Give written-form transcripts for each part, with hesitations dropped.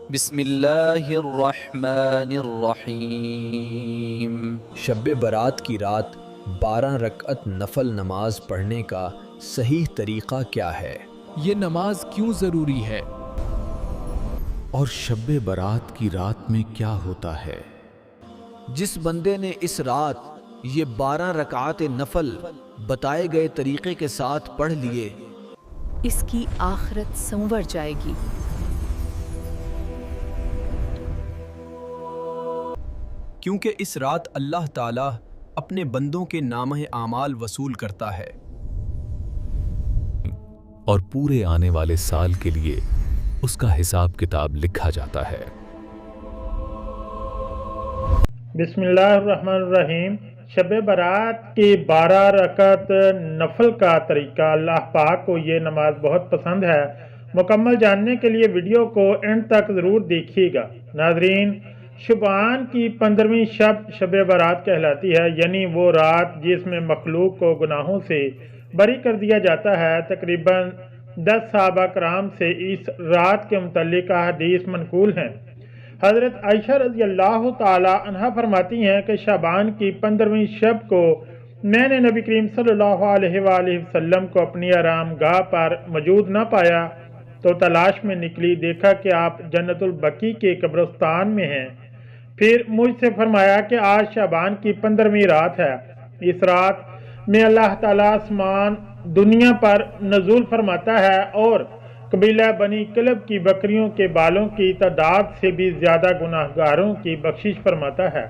بسم اللہ الرحمن الرحیم۔ شب برات کی رات 12 رکعت نفل نماز پڑھنے کا صحیح طریقہ کیا ہے؟ یہ نماز کیوں ضروری ہے؟ اور شب برات کی رات میں کیا ہوتا ہے؟ جس بندے نے اس رات یہ 12 رکعات نفل بتائے گئے طریقے کے ساتھ پڑھ لیے، اس کی آخرت سنور جائے گی۔ کیونکہ اس رات اللہ تعالیٰ اپنے بندوں کے نامہ اعمال وصول کرتا ہے اور پورے آنے والے سال کے لیے اس کا حساب کتاب لکھا جاتا ہے۔ بسم اللہ الرحمن الرحیم۔ شب برات کی 12 رکعت نفل کا طریقہ، اللہ پاک کو یہ نماز بہت پسند ہے۔ مکمل جاننے کے لیے ویڈیو کو اینڈ تک ضرور دیکھیے گا۔ ناظرین، شعبان کی 15ویں شب برات کہلاتی ہے، یعنی وہ رات جس میں مخلوق کو گناہوں سے بری کر دیا جاتا ہے۔ تقریباً 10 صحابہ کرام سے اس رات کے متعلق حدیث منقول ہیں۔ حضرت عائشہ رضی اللہ تعالی عنہا فرماتی ہیں کہ شعبان کی 15ویں شب کو میں نے نبی کریم صلی اللہ علیہ وآلہ وسلم کو اپنی آرام گاہ پر موجود نہ پایا تو تلاش میں نکلی، دیکھا کہ آپ جنت البقیع کے قبرستان میں ہیں۔ پھر مجھ سے فرمایا کہ آج شعبان کی 15ویں رات ہے۔ اس رات میں اللہ تعالیٰ آسمان دنیا پر نزول فرماتا ہے اور قبیلہ بنی کلب کی بکریوں کے بالوں کی تعداد سے بھی زیادہ گناہگاروں کی بخشش فرماتا ہے۔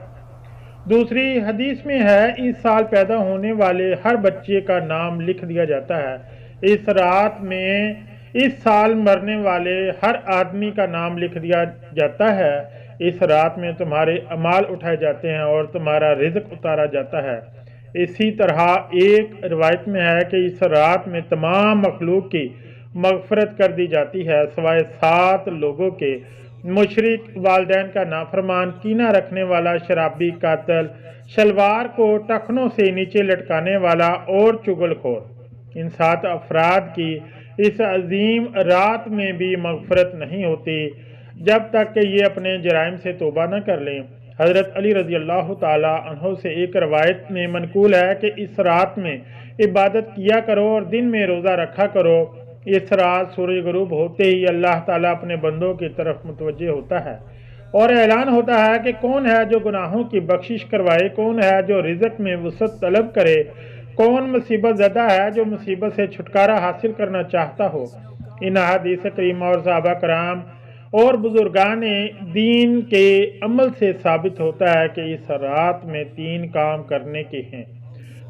دوسری حدیث میں ہے، اس سال پیدا ہونے والے ہر بچے کا نام لکھ دیا جاتا ہے۔ اس رات میں اس سال مرنے والے ہر آدمی کا نام لکھ دیا جاتا ہے۔ اس رات میں تمہارے اعمال اٹھائے جاتے ہیں اور تمہارا رزق اتارا جاتا ہے۔ اسی طرح ایک روایت میں ہے کہ اس رات میں تمام مخلوق کی مغفرت کر دی جاتی ہے سوائے 7 لوگوں کے: مشرک، والدین کا نافرمان، کینہ رکھنے والا، شرابی، قاتل، شلوار کو ٹخنوں سے نیچے لٹکانے والا اور چغل خور۔ ان 7 افراد کی اس عظیم رات میں بھی مغفرت نہیں ہوتی جب تک کہ یہ اپنے جرائم سے توبہ نہ کر لیں۔ حضرت علی رضی اللہ تعالی عنہ سے ایک روایت میں منقول ہے کہ اس رات میں عبادت کیا کرو اور دن میں روزہ رکھا کرو۔ اس رات سورج غروب ہوتے ہی اللہ تعالیٰ اپنے بندوں کی طرف متوجہ ہوتا ہے اور اعلان ہوتا ہے کہ کون ہے جو گناہوں کی بخشش کروائے، کون ہے جو رزق میں وسعت طلب کرے، کون مصیبت زدہ ہے جو مصیبت سے چھٹکارا حاصل کرنا چاہتا ہو۔ ان احادیث کریمہ اور صحابہ کرام اور بزرگان دین کے عمل سے ثابت ہوتا ہے کہ اس رات میں 3 کام کرنے کے ہیں: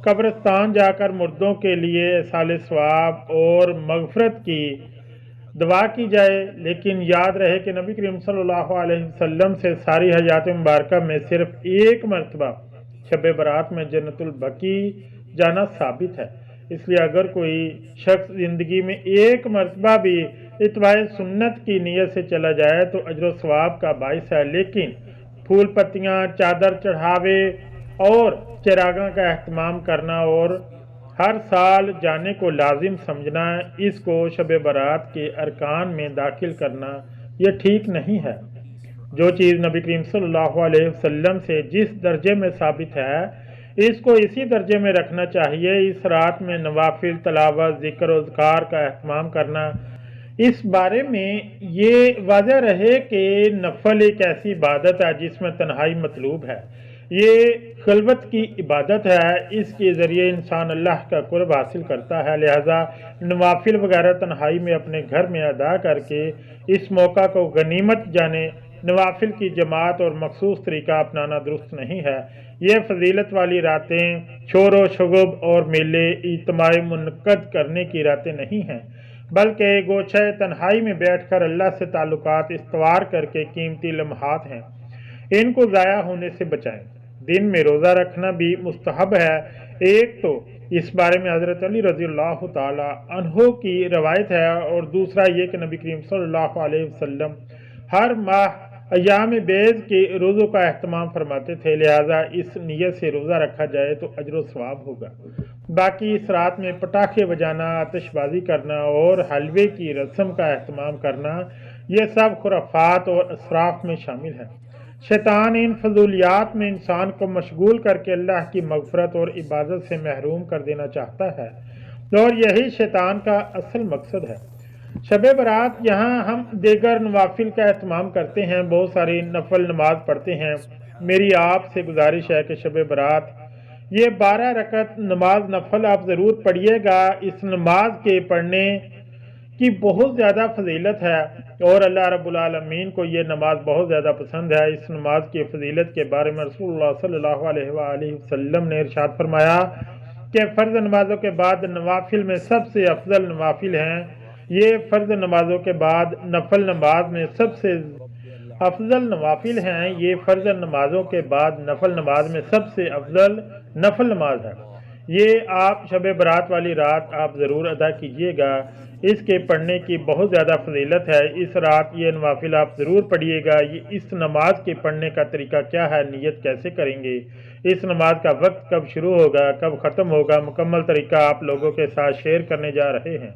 قبرستان جا کر مردوں کے لیے ایصال ثواب اور مغفرت کی دعا کی جائے، لیکن یاد رہے کہ نبی کریم صلی اللہ علیہ وسلم سے ساری حیات مبارکہ میں صرف ایک مرتبہ شب برات میں جنت البقیع جانا ثابت ہے۔ اس لیے اگر کوئی شخص زندگی میں ایک مرتبہ بھی اتباع سنت کی نیت سے چلا جائے تو اجر و ثواب کا باعث ہے، لیکن پھول پتیاں، چادر چڑھاوے اور چراغاں کا اہتمام کرنا اور ہر سال جانے کو لازم سمجھنا، اس کو شب برات کے ارکان میں داخل کرنا، یہ ٹھیک نہیں ہے۔ جو چیز نبی کریم صلی اللہ علیہ وسلم سے جس درجے میں ثابت ہے اس کو اسی درجے میں رکھنا چاہیے۔ اس رات میں نوافل، تلاوت، ذکر و اذکار کا اہتمام کرنا۔ اس بارے میں یہ واضح رہے کہ نفل ایک ایسی عبادت ہے جس میں تنہائی مطلوب ہے، یہ خلوت کی عبادت ہے، اس کے ذریعے انسان اللہ کا قرب حاصل کرتا ہے، لہذا نوافل وغیرہ تنہائی میں اپنے گھر میں ادا کر کے اس موقع کو غنیمت جانے۔ نوافل کی جماعت اور مخصوص طریقہ اپنانا درست نہیں ہے۔ یہ فضیلت والی راتیں شور و شگب اور میلے اجتماع منعقد کرنے کی راتیں نہیں ہیں، بلکہ گوشہ تنہائی میں بیٹھ کر اللہ سے تعلقات استوار کر کے قیمتی لمحات ہیں، ان کو ضائع ہونے سے بچائیں۔ دن میں روزہ رکھنا بھی مستحب ہے۔ ایک تو اس بارے میں حضرت علی رضی اللہ تعالی عنہ کی روایت ہے اور دوسرا یہ کہ نبی کریم صلی اللہ علیہ وسلم ہر ماہ ایام بیض کے روزوں کا اہتمام فرماتے تھے، لہذا اس نیت سے روزہ رکھا جائے تو اجر و ثواب ہوگا۔ باقی اس رات میں پٹاخے بجانا، آتش بازی کرنا اور حلوے کی رسم کا اہتمام کرنا یہ سب خرافات اور اسراف میں شامل ہے۔ شیطان ان فضولیات میں انسان کو مشغول کر کے اللہ کی مغفرت اور عبادت سے محروم کر دینا چاہتا ہے، اور یہی شیطان کا اصل مقصد ہے۔ شب برات یہاں ہم دیگر نوافل کا اہتمام کرتے ہیں، بہت ساری نفل نماز پڑھتے ہیں۔ میری آپ سے گزارش ہے کہ شب برات یہ 12 رکعت نماز نفل آپ ضرور پڑھیے گا۔ اس نماز کے پڑھنے کی بہت زیادہ فضیلت ہے اور اللہ رب العالمین کو یہ نماز بہت زیادہ پسند ہے۔ اس نماز کی فضیلت کے بارے میں رسول اللہ صلی اللہ علیہ وآلہ وسلم نے ارشاد فرمایا کہ فرض نمازوں کے بعد نوافل میں سب سے افضل نوافل ہیں۔ یہ فرض نمازوں کے بعد نفل نماز میں سب سے افضل نوافل ہیں۔ یہ فرض نمازوں کے بعد نفل نماز میں سب سے افضل نفل نماز ہے۔ یہ آپ شب برات والی رات آپ ضرور ادا کیجیے گا۔ اس کے پڑھنے کی بہت زیادہ فضیلت ہے۔ اس رات یہ نوافل آپ ضرور پڑھیے گا۔ اس نماز کے پڑھنے کا طریقہ کیا ہے، نیت کیسے کریں گے، اس نماز کا وقت کب شروع ہوگا، کب ختم ہوگا، مکمل طریقہ آپ لوگوں کے ساتھ شیئر کرنے جا رہے ہیں۔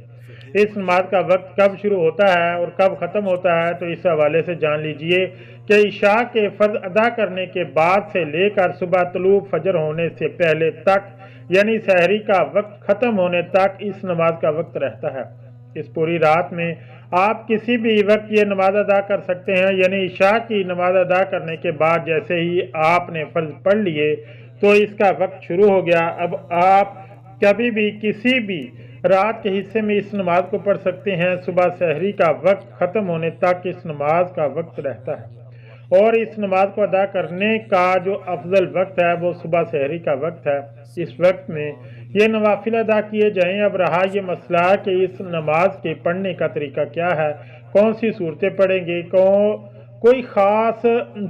اس نماز کا وقت کب شروع ہوتا ہے اور کب ختم ہوتا ہے، تو اس حوالے سے جان لیجئے کہ عشاء کے فرض ادا کرنے کے بعد سے لے کر صبح طلوع فجر ہونے سے پہلے تک، یعنی سحری کا وقت ختم ہونے تک اس نماز کا وقت رہتا ہے۔ اس پوری رات میں آپ کسی بھی وقت یہ نماز ادا کر سکتے ہیں، یعنی عشاء کی نماز ادا کرنے کے بعد جیسے ہی آپ نے فرض پڑھ لیے تو اس کا وقت شروع ہو گیا۔ اب آپ کبھی بھی کسی بھی رات کے حصے میں اس نماز کو پڑھ سکتے ہیں۔ صبح سحری کا وقت ختم ہونے تک اس نماز کا وقت رہتا ہے، اور اس نماز کو ادا کرنے کا جو افضل وقت ہے وہ صبح سحری کا وقت ہے۔ اس وقت میں یہ نوافل ادا کیے جائیں۔ اب رہا یہ مسئلہ کہ اس نماز کے پڑھنے کا طریقہ کیا ہے، کون سی صورتیں پڑھیں گے، کوئی خاص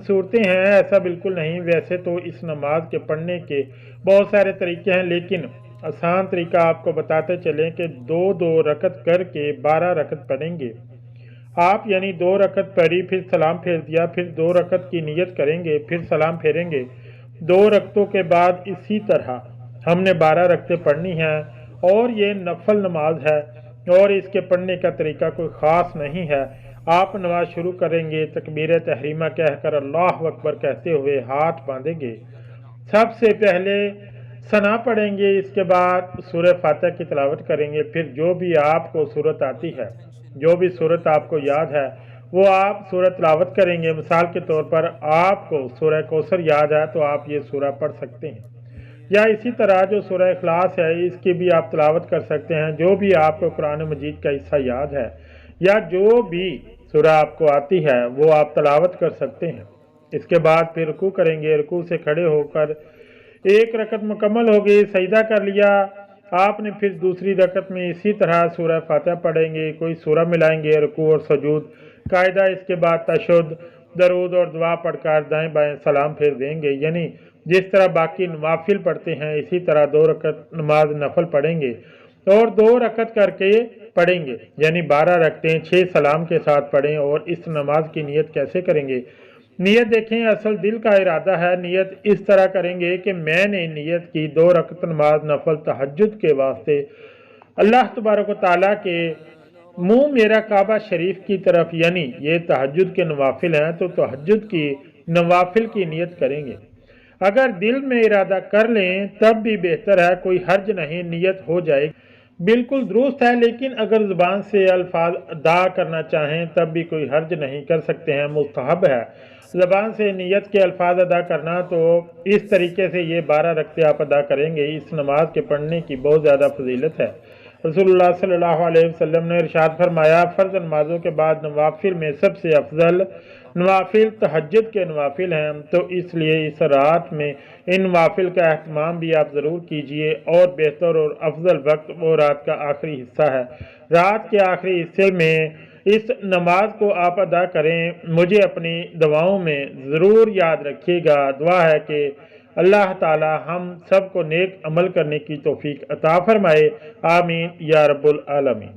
صورتیں ہیں، ایسا بالکل نہیں۔ ویسے تو اس نماز کے پڑھنے کے بہت سارے طریقے ہیں، لیکن آسان طریقہ آپ کو بتاتے چلیں کہ 2 رکعت کر کے 12 رکعت پڑھیں گے آپ، یعنی 2 رکعت پڑھی، پھر سلام پھیر دیا، پھر 2 رکعت کی نیت کریں گے، پھر سلام پھیریں گے۔ 2 رکعتوں کے بعد اسی طرح ہم نے 12 رکعتیں پڑھنی ہیں، اور یہ نفل نماز ہے اور اس کے پڑھنے کا طریقہ کوئی خاص نہیں ہے۔ آپ نماز شروع کریں گے، تکبیر تحریمہ کہہ کر اللہ اکبر کہتے ہوئے ہاتھ باندھیں گے۔ سب سے پہلے ثنا پڑھیں گے، اس کے بعد سورہ فاتحہ کی تلاوت کریں گے، پھر جو بھی آپ کو صورت آتی ہے، جو بھی صورت آپ کو یاد ہے وہ آپ سورہ تلاوت کریں گے۔ مثال کے طور پر آپ کو سورہ کوثر یاد ہے تو آپ یہ سورہ پڑھ سکتے ہیں، یا اسی طرح جو سورہ اخلاص ہے اس کی بھی آپ تلاوت کر سکتے ہیں۔ جو بھی آپ کو قرآن مجید کا حصہ یاد ہے یا جو بھی سورہ آپ کو آتی ہے وہ آپ تلاوت کر سکتے ہیں۔ اس کے بعد پھر رکوع کریں گے، رکوع سے کھڑے ہو کر 1 رکعت مکمل ہوگی، سجدہ کر لیا آپ نے، پھر دوسری رکعت میں اسی طرح سورہ فاتحہ پڑھیں گے، کوئی سورہ ملائیں گے، رکوع اور سجود قاعدہ، اس کے بعد تشہد، درود اور دعا پڑھ کر دائیں بائیں سلام پھیر دیں گے، یعنی جس طرح باقی نوافل پڑھتے ہیں اسی طرح 2 رکعت نماز نفل پڑھیں گے، اور 2 رکعت کر کے پڑھیں گے، یعنی 12 رکعتیں 6 سلام کے ساتھ پڑھیں۔ اور اس نماز کی نیت کیسے کریں گے؟ نیت دیکھیں، اصل دل کا ارادہ ہے۔ نیت اس طرح کریں گے کہ میں نے نیت کی 2 رکعت نماز نفل تہجد کے واسطے، اللہ تبارک و تعالیٰ کے منہ میرا کعبہ شریف کی طرف، یعنی یہ تہجد کے نوافل ہیں تو تہجد کی نوافل کی نیت کریں گے۔ اگر دل میں ارادہ کر لیں تب بھی بہتر ہے، کوئی حرج نہیں، نیت ہو جائے بالکل درست ہے۔ لیکن اگر زبان سے الفاظ ادا کرنا چاہیں تب بھی کوئی حرج نہیں، کر سکتے ہیں، مستحب ہے زبان سے نیت کے الفاظ ادا کرنا۔ تو اس طریقے سے یہ 12 رکعتیں آپ ادا کریں گے۔ اس نماز کے پڑھنے کی بہت زیادہ فضیلت ہے۔ رسول اللہ صلی اللہ علیہ وسلم نے ارشاد فرمایا، فرض نمازوں کے بعد نوافل میں سب سے افضل نوافل تہجد کے نوافل ہیں، تو اس لیے اس رات میں ان نوافل کا اہتمام بھی آپ ضرور کیجئے، اور بہتر اور افضل وقت وہ رات کا آخری حصہ ہے۔ رات کے آخری حصے میں اس نماز کو آپ ادا کریں۔ مجھے اپنی دعاؤں میں ضرور یاد رکھیے گا۔ دعا ہے کہ اللہ تعالی ہم سب کو نیک عمل کرنے کی توفیق عطا فرمائے، آمین یا رب العالمین۔